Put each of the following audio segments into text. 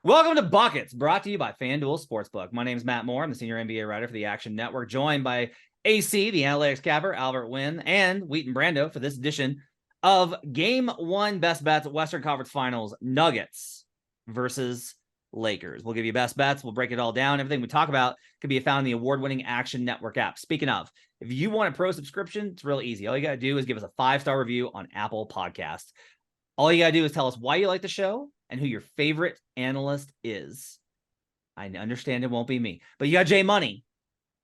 Welcome to Buckets, brought to you by FanDuel Sportsbook. My name is Matt Moore. I'm the senior NBA writer for the Action Network, joined by AC, the analytics capper, Albert Wynn, and Wheaton Brando for this edition of Game 1 Best Bets Western Conference Finals, Nuggets versus Lakers. We'll give you best bets. We'll break it all down. Everything we talk about can be found in the award-winning Action Network app. Speaking of, if you want a pro subscription, it's real easy. All you got to do is give us a 5-star review on Apple Podcasts. All you got to do is tell us why you like the show and who your favorite analyst is. I understand it won't be me, but you got Jay Money,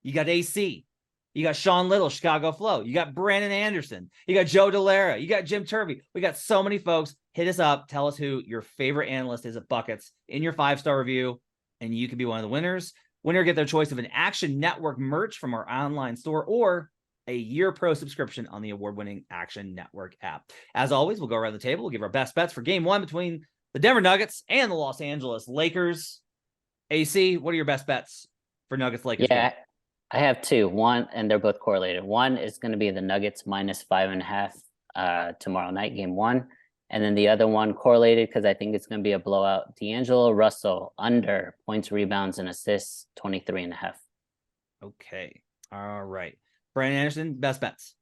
you got AC, you got Sean Little, Chicago Flow, you got Brandon Anderson, you got Joe Delara, you got Jim Turvey. We got so many folks. Hit us up. Tell us who your favorite analyst is at Buckets in your 5-star review, and you could be one of the winners. Winner get their choice of an Action Network merch from our online store or a year pro subscription on the award-winning Action Network app. As always, we'll go around the table. We'll give our best bets for Game 1 between the Denver Nuggets and the Los Angeles Lakers. AC, what are your best bets for Nuggets Lakers? Yeah, game? I have two. One, and they're both correlated. One is going to be the Nuggets minus 5.5 tomorrow night, Game 1. And then the other one correlated because I think it's going to be a blowout. D'Angelo Russell under points, rebounds, and assists, 23.5. Okay. All right. Brandon Anderson, best bets.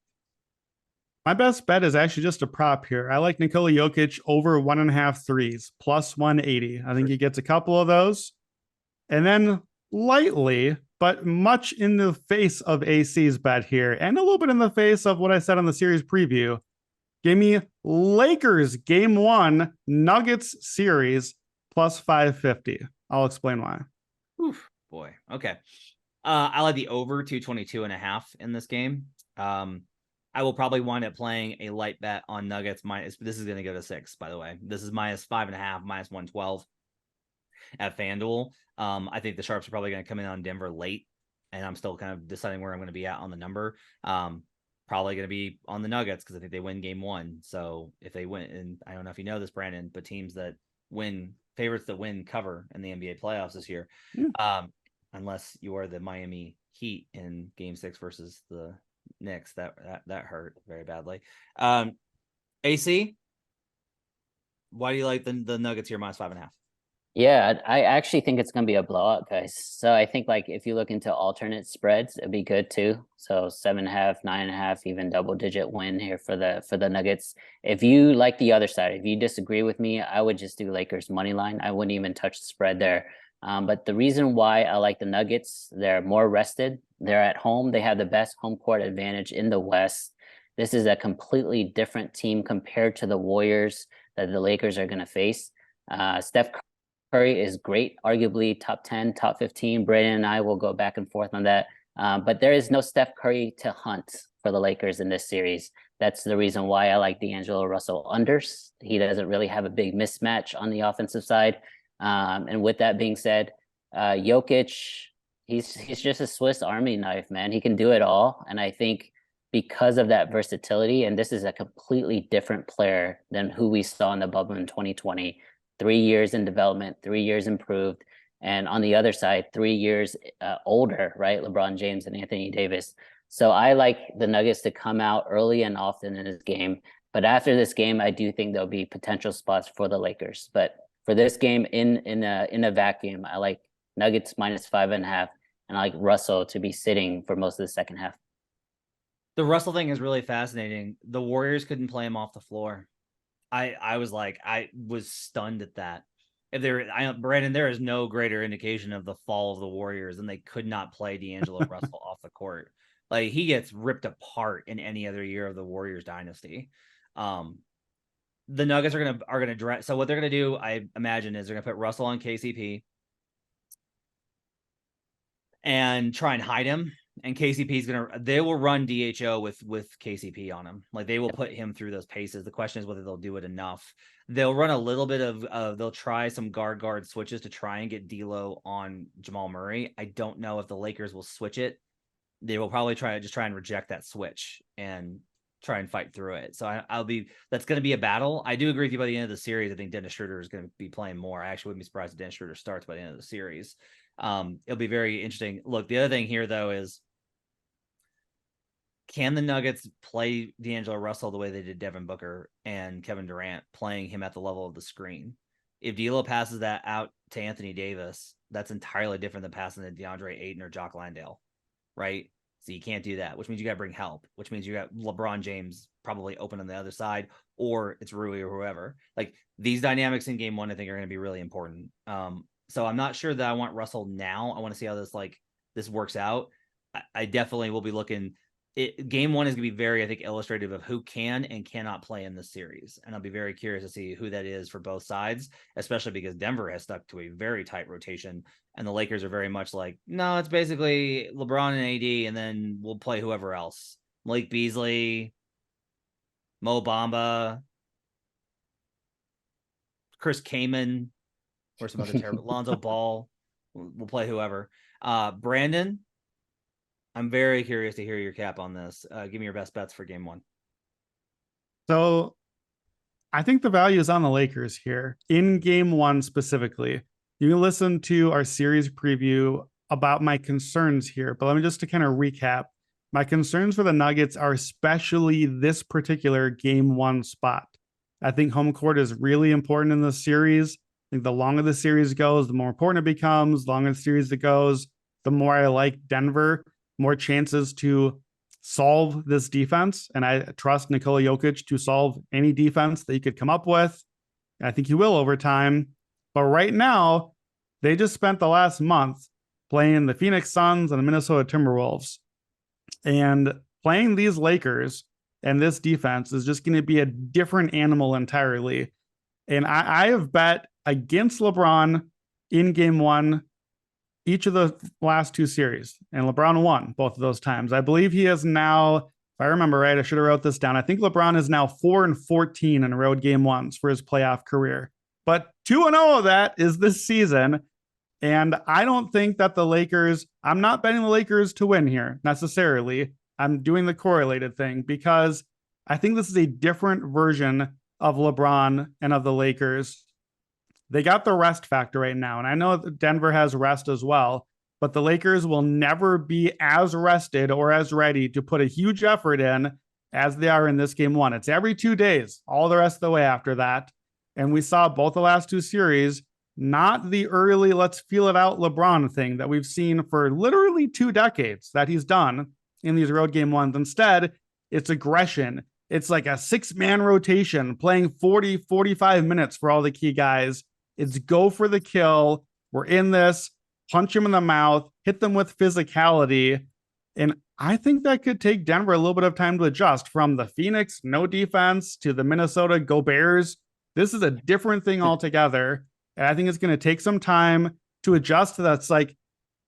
My best bet is actually just a prop here. I like Nikola Jokic over 1.5 threes, plus 180. I think he gets a couple of those. And then lightly, but much in the face of AC's bet here, and a little bit in the face of what I said on the series preview, give me Lakers Game 1, Nuggets series, plus 550. I'll explain why. Oof, boy. Okay. I like the over 222.5 in this game. I will probably wind up playing a light bet on Nuggets minus. This is going to go to 6, by the way. This is minus 5.5, minus 112 at FanDuel. I think the sharps are probably going to come in on Denver late, and I'm still kind of deciding where I'm going to be at on the number. Probably going to be on the Nuggets because I think they win Game 1. So if they win, and I don't know if you know this, Brandon, but teams that win, favorites that win cover in the NBA playoffs this year. Unless you are the Miami Heat in Game 6 versus the Knicks, that hurt very badly. AC, why do you like the Nuggets here minus 5.5? Yeah, I actually think it's going to be a blowout, guys. So I think like if you look into alternate spreads, it'd be good too. So 7.5, 9.5, even double-digit win here for the Nuggets. If you like the other side, if you disagree with me, I would just do Lakers money line. I wouldn't even touch the spread there. But the reason why I like the Nuggets, they're more rested. They're at home. They have the best home court advantage in the West. This is a completely different team compared to the Warriors that the Lakers are going to face. Steph Curry is great, arguably top 10, top 15. Brandon and I will go back and forth on that. But there is no Steph Curry to hunt for the Lakers in this series. That's the reason why I like D'Angelo Russell unders. He doesn't really have a big mismatch on the offensive side. And with that being said, Jokic, he's just a Swiss Army knife, man. He can do it all. And I think because of that versatility, and this is a completely different player than who we saw in the bubble in 2020, 3 years in development, 3 years improved. And on the other side, 3 years older, right? LeBron James and Anthony Davis. So I like the Nuggets to come out early and often in this game. But after this game, I do think there'll be potential spots for the Lakers. But for this game in a vacuum, I like Nuggets minus 5.5, and I like Russell to be sitting for most of the second half. The Russell thing is really fascinating. The Warriors couldn't play him off the floor. I was stunned at that. Brandon, there is no greater indication of the fall of the Warriors than they could not play D'Angelo Russell off the court. Like, he gets ripped apart in any other year of the Warriors dynasty. The Nuggets are gonna dress. So what they're gonna do, I imagine, is they're gonna put Russell on KCP and try and hide him. And KCP's they will run DHO with KCP on him. Like, they will put him through those paces. The question is whether they'll do it enough. They'll run a little bit of they'll try some guard switches to try and get D'Lo on Jamal Murray. I don't know if the Lakers will switch it. They will probably try and reject that switch and try and fight through it. So that's going to be a battle. I do agree with you by the end of the series. I think Dennis Schroeder is going to be playing more. I actually wouldn't be surprised if Dennis Schroeder starts by the end of the series. It'll be very interesting. Look, the other thing here though is, can the Nuggets play D'Angelo Russell the way they did Devin Booker and Kevin Durant, playing him at the level of the screen? if D'Lo passes that out to Anthony Davis, that's entirely different than passing to DeAndre Ayton or Jock Landale, right? So you can't do that, which means you got to bring help, which means you got LeBron James probably open on the other side, or it's Rui or whoever. Like these dynamics in game one, I think are going to be really important. So I'm not sure that I want Russell now. I want to see how this works out. I definitely will be looking. Game one is going to be very, I think, illustrative of who can and cannot play in this series. And I'll be very curious to see who that is for both sides, especially because Denver has stuck to a very tight rotation. And the Lakers are very much like, no, it's basically LeBron and AD, and then we'll play whoever else. Malik Beasley, Mo Bamba, Chris Kaman, or some other terrible Lonzo Ball. We'll play whoever. Brandon, I'm very curious to hear your cap on this. Give me your best bets for game one. So I think the value is on the Lakers here in game one specifically. You can listen to our series preview about my concerns here, but let me just to kind of recap. My concerns for the Nuggets are especially this particular game one spot. I think home court is really important in this series. I think the longer the series goes, the more important it becomes. The longer the series it goes, the more I like Denver, more chances to solve this defense. And I trust Nikola Jokic to solve any defense that he could come up with. And I think he will over time. But right now, they just spent the last month playing the Phoenix Suns and the Minnesota Timberwolves. And playing these Lakers and this defense is just going to be a different animal entirely. And I have bet against LeBron in game one each of the last two series, and LeBron won both of those times. I believe he is now, if I remember right, I should have wrote this down. I think LeBron is now 4-14 in road game ones for his playoff career. But 2-0 of that is this season. And I don't think that the Lakers, I'm not betting the Lakers to win here necessarily. I'm doing the correlated thing because I think this is a different version of LeBron and of the Lakers. They got the rest factor right now. And I know that Denver has rest as well, but the Lakers will never be as rested or as ready to put a huge effort in as they are in this game one. It's every 2 days, all the rest of the way after that. And we saw both the last two series, not the early let's feel it out LeBron thing that we've seen for literally 2 decades that he's done in these road game ones. Instead, it's aggression. It's like a 6-man rotation playing 40, 45 minutes for all the key guys. It's go for the kill. We're in this, punch them in the mouth, hit them with physicality. And I think that could take Denver a little bit of time to adjust from the Phoenix, no defense, to the Minnesota, go Bears. This is a different thing altogether. And I think it's going to take some time to adjust to that. It's like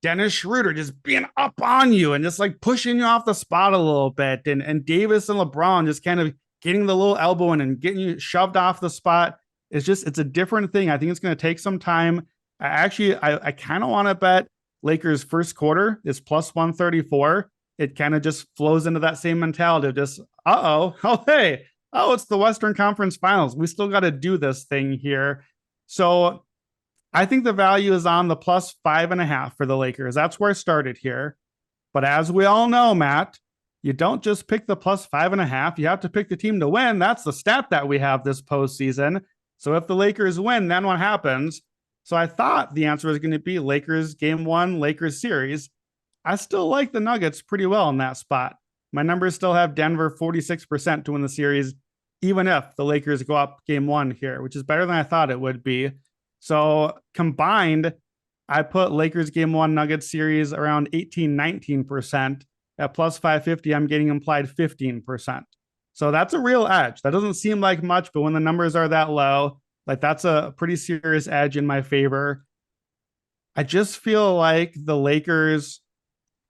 Dennis Schroeder just being up on you and just like pushing you off the spot a little bit. And Davis and LeBron just kind of getting the little elbow in and getting you shoved off the spot. It's a different thing. I think it's going to take some time. I kind of want to bet Lakers first quarter is plus 134. It kind of just flows into that same mentality of just, it's the Western Conference Finals. We still got to do this thing here. So I think the value is on the plus 5.5 for the Lakers. That's where I started here. But as we all know, Matt, you don't just pick the plus 5.5. You have to pick the team to win. That's the stat that we have this postseason. So if the Lakers win, then what happens? So I thought the answer was going to be Lakers game one, Lakers series. I still like the Nuggets pretty well in that spot. My numbers still have Denver 46% to win the series, even if the Lakers go up game one here, which is better than I thought it would be. So combined, I put Lakers game one, Nuggets series around 18-19%. At plus 550, I'm getting implied 15%. So that's a real edge. That doesn't seem like much, but when the numbers are that low, like that's a pretty serious edge in my favor. I just feel like the Lakers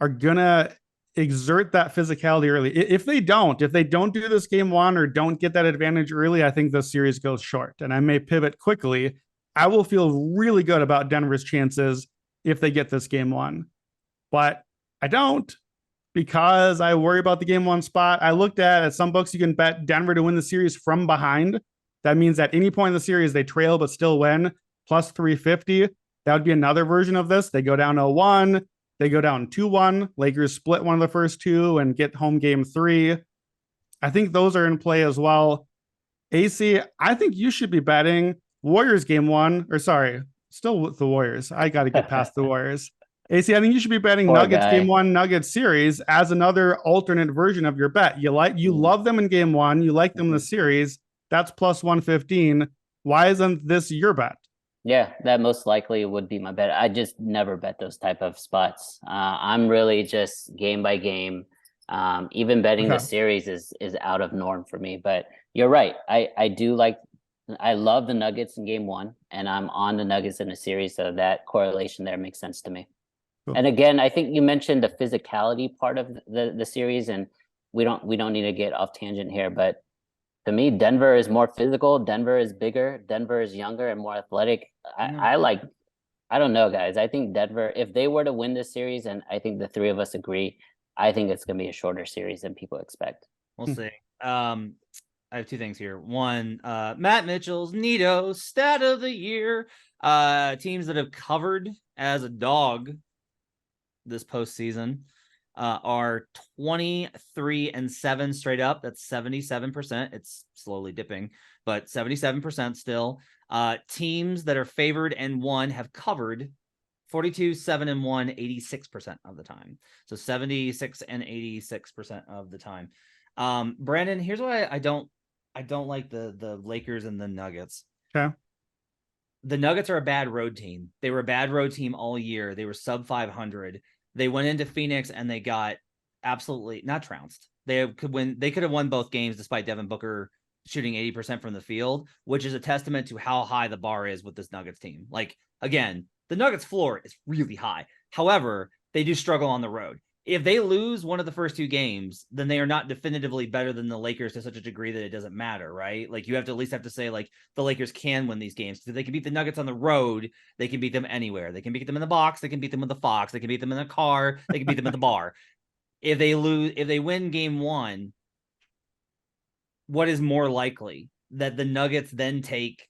are going to exert that physicality early. If they don't do this game one or don't get that advantage early, I think the series goes short and I may pivot quickly. I will feel really good about Denver's chances if they get this game one, but I don't, because I worry about the game one spot. I looked at some books, you can bet Denver to win the series from behind. That means at any point in the series, they trail but still win, plus 350. That would be another version of this. They go down 0-1. They go down 2-1. Lakers split one of the first two and get home game 3. I think those are in play as well. AC, I think you should be betting Warriors game one, or sorry, still with the Warriors. I got to get past the Warriors. AC, I think you should be betting Poor Nuggets game guy. one, Nuggets series as another alternate version of your bet. You love them in game one, you like them in the series. That's plus 115. Why isn't this your bet? Yeah, that most likely would be my bet. I just never bet those type of spots. I'm really just game by game. Even betting the Okay. series is out of norm for me. But you're right. I love the Nuggets in game one, and I'm on the Nuggets in the series, so that correlation there makes sense to me. Cool. And again, I think you mentioned the physicality part of the series, and we don't need to get off tangent here, but to me, Denver is more physical. Denver is bigger. Denver is younger and more athletic. I don't know, guys. I think Denver, if they were to win this series, and I think the three of us agree, I think it's going to be a shorter series than people expect. We'll see. I have two things here. One, Matt Mitchell's Nito stat of the year. Teams that have covered as a dog this postseason are 23-7 straight up. That's 77%. It's slowly dipping, but 77% still. Teams that are favored and won have covered 42-7-1, 86% of the time. So 76 and 86% of the time. Brandon, here's why I don't like the Lakers and the Nuggets. Okay. The Nuggets are a bad road team. They were a bad road team all year. They were sub 500. They went into Phoenix and they got absolutely not trounced. They could have won both games despite Devin Booker shooting 80% from the field, which is a testament to how high the bar is with this Nuggets team. Like, again, the Nuggets floor is really high. However, they do struggle on the road. If they lose one of the first two games, then they are not definitively better than the Lakers to such a degree that it doesn't matter, right? Like, you have to at least have to say, like, the Lakers can win these games. If they can beat the Nuggets on the road, they can beat them anywhere. They can beat them in the box. They can beat them with the Fox. They can beat them in the car. They can beat them at the bar. If they win game one, what is more likely? That the Nuggets then take,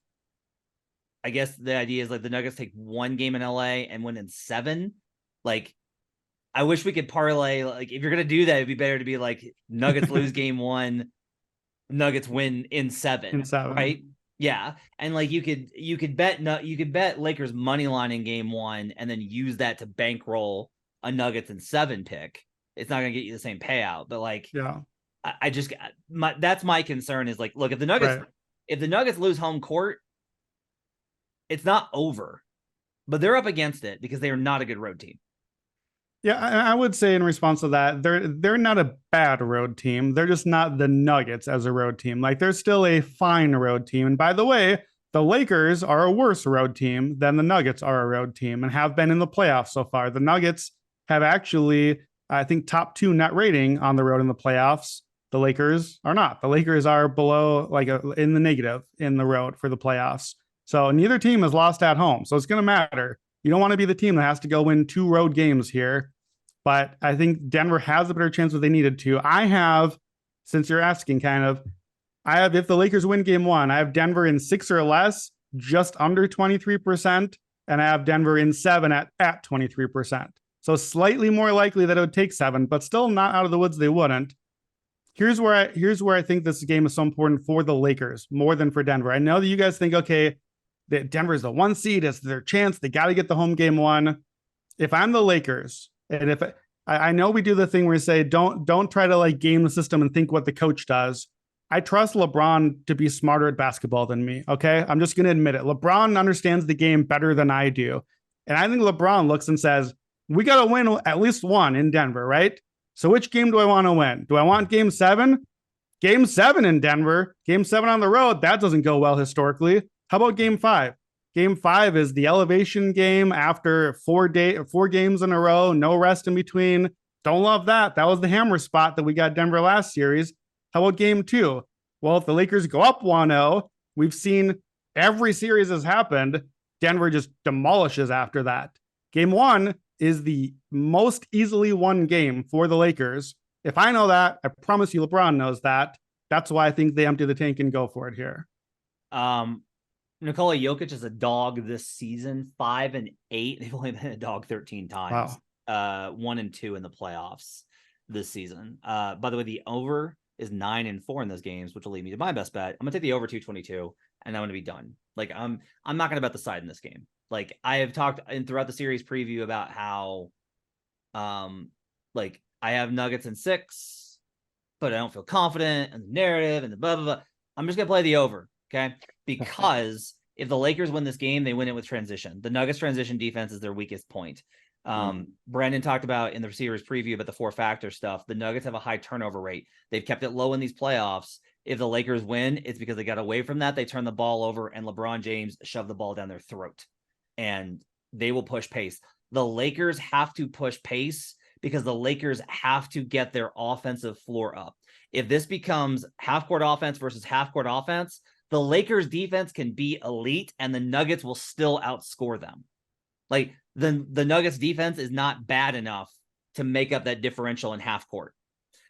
I guess the idea is like the Nuggets take one game in LA and win in 7. Like, I wish we could parlay. Like, if you're gonna do that, it'd be better to be like Nuggets lose game 1, Nuggets win in 7. Right? Yeah, and like you could bet Lakers money line in game 1 and then use that to bankroll a Nuggets in 7 pick. It's not gonna get you the same payout, but like, yeah, that's my concern is like, look, if the Nuggets lose home court, it's not over, but they're up against it because they are not a good road team. Yeah, I would say in response to that, they're not a bad road team. They're just not the Nuggets as a road team. Like, they're still a fine road team. And by the way, the Lakers are a worse road team than the Nuggets are a road team and have been in the playoffs so far. The Nuggets have actually, I think, top 2 net rating on the road in the playoffs. The Lakers are not. The Lakers are below, like in the negative in the road for the playoffs. So neither team has lost at home. So it's going to matter. You don't want to be the team that has to go win 2 road games here. But I think Denver has a better chance if they needed to. I have, since you're asking if the Lakers win game 1, I have Denver in 6 or less, just under 23%. And I have Denver in 7 at 23%. So slightly more likely that it would take 7, but still not out of the woods they wouldn't. Here's where I think this game is so important for the Lakers more than for Denver. I know that you guys think, okay, that Denver is the 1 seed, it's their chance. They got to get the home game 1. If I'm the Lakers, and if I know we do the thing where we say, don't try to like game the system and think what the coach does. I trust LeBron to be smarter at basketball than me. Okay. I'm just going to admit it. LeBron understands the game better than I do. And I think LeBron looks and says, we got to win at least 1 in Denver, right? So which game do I want to win? Do I want game 7? Game 7 in Denver, game 7 on the road. That doesn't go well historically. How about game 5? Game 5 is the elevation game after 4 games in a row, no rest in between. Don't love that. That was the hammer spot that we got Denver last series. How about game 2? Well, if the Lakers go up 1-0, we've seen every series has happened. Denver just demolishes after that. Game 1 is the most easily won game for the Lakers. If I know that, I promise you LeBron knows that. That's why I think they empty the tank and go for it here. Nikola Jokic is a dog this season, 5-8. They've only been a dog 13 times. Wow. 1-2 in the playoffs this season. By the way, the over is 9-4 in those games, which will lead me to my best bet. I'm gonna take the over 222, and I'm gonna be done. Like I'm not going to bet the side in this game. Like I have talked throughout the series preview about how, like I have Nuggets in 6, but I don't feel confident in the narrative and the blah, blah, blah. I'm just going to play the over. Okay. Because if the Lakers win this game, they win it with transition. The Nuggets transition defense is their weakest point. Brandon talked about in the series preview about the 4-factor stuff. The Nuggets have a high turnover rate. They've kept it low in these playoffs. If the Lakers win, it's because they got away from that. They turn the ball over and LeBron James shoved the ball down their throat, and they will push pace. The Lakers have to push pace because the Lakers have to get their offensive floor up. If this becomes half-court offense versus half-court offense, the Lakers defense can be elite and the Nuggets will still outscore them. Like the Nuggets defense is not bad enough to make up that differential in half court.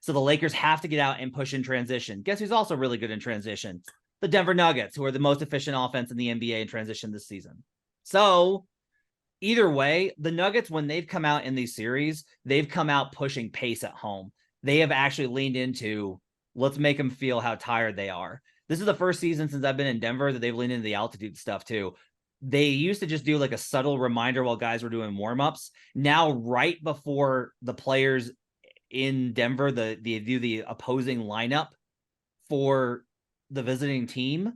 So the Lakers have to get out and push in transition. Guess who's also really good in transition? The Denver Nuggets, who are the most efficient offense in the NBA in transition this season. So either way, the Nuggets, when they've come out in these series, they've come out pushing pace at home. They have actually leaned into, let's make them feel how tired they are. This is the first season since I've been in Denver that they've leaned into the altitude stuff too. They used to just do like a subtle reminder while guys were doing warm-ups. Now, right before the players in Denver, they do the opposing lineup for the visiting team,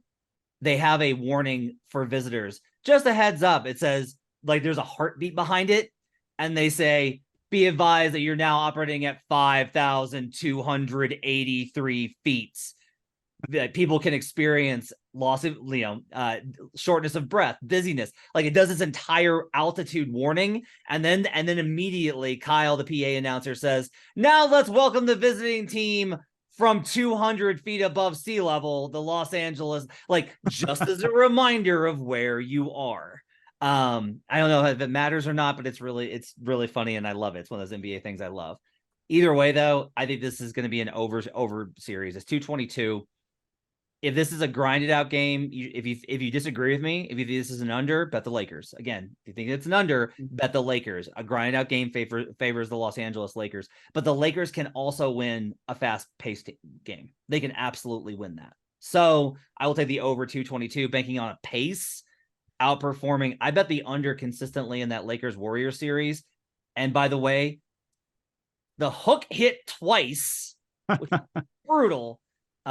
they have a warning for visitors. Just a heads up. It says, like, there's a heartbeat behind it. And they say, be advised that you're now operating at 5,283 feet. That people can experience loss of, shortness of breath, dizziness. Like it does this entire altitude warning. And then immediately Kyle, the PA announcer, says, now let's welcome the visiting team from 200 feet above sea level, the Los Angeles, like just as a reminder of where you are. I don't know if it matters or not, but it's really funny. And I love it. It's one of those NBA things I love. Either way, though, I think this is going to be an over series. It's 222. If this is a grinded out game, if you disagree with me, if you think this is an under, bet the Lakers. Again, if you think it's an under, bet the Lakers. A grinded out game favors the Los Angeles Lakers, but the Lakers can also win a fast-paced game. They can absolutely win that. So I will take the over 222, banking on a pace, outperforming. I bet the under consistently in that Lakers Warriors series. And by the way, the hook hit twice, which is brutal.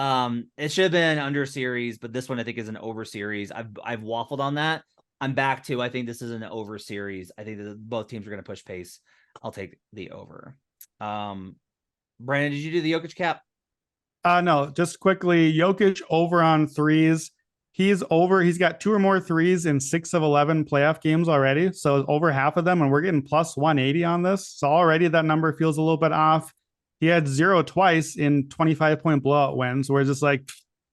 It should have been an under series, but this one I think is an over series. I've waffled on that. I'm back to, I think this is an over series. I think that both teams are going to push pace. I'll take the over. Brandon, did you do the Jokic cap? No, just quickly, Jokic over on threes. He's got 2 or more threes in 6 of 11 playoff games already. So over half of them, and we're getting plus 180 on this. So already that number feels a little bit off. He had 0 twice in 25-point blowout wins, where it's just like,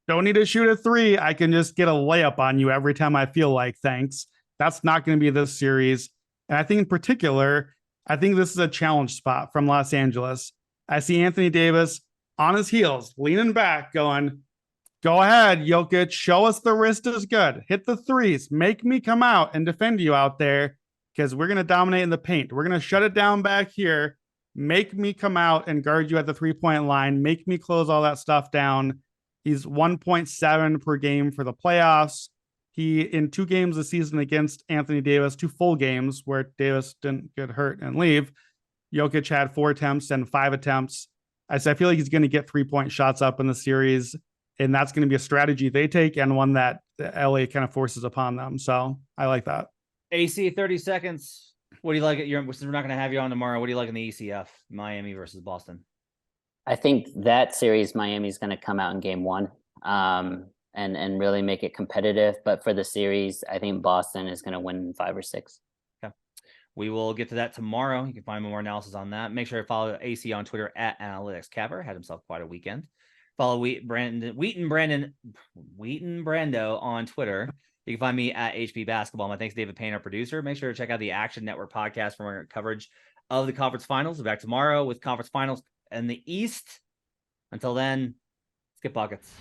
don't need to shoot a 3. I can just get a layup on you every time I feel like, thanks. That's not going to be this series. And I think in particular, I think this is a challenge spot from Los Angeles. I see Anthony Davis on his heels, leaning back, going, go ahead, Jokic, show us the wrist is good. Hit the threes. Make me come out and defend you out there because we're going to dominate in the paint. We're going to shut it down back here. Make me come out and guard you at the 3-point line. Make me close all that stuff down. He's 1.7 per game for the playoffs. He, in 2 games this season against Anthony Davis, 2 full games where Davis didn't get hurt and leave, Jokic had 4 attempts and 5 attempts. I feel like he's going to get 3-point shots up in the series, and that's going to be a strategy they take and one that LA kind of forces upon them. So I like that. AC, 30 seconds. What do you like? We're not going to have you on tomorrow. What do you like in the ECF? Miami versus Boston. I think that series, Miami's going to come out in game 1 and really make it competitive. But for the series, I think Boston is going to win 5 or 6. Okay. We will get to that tomorrow. You can find more analysis on that. Make sure to follow AC on Twitter at AnalyticsCaver. Had himself quite a weekend. Follow Wheaton Brando on Twitter. You can find me at HB Basketball. My thanks to David Payne, our producer. Make sure to check out the Action Network podcast for more coverage of the conference finals. We'll be back tomorrow with conference finals in the East. Until then, let's get buckets.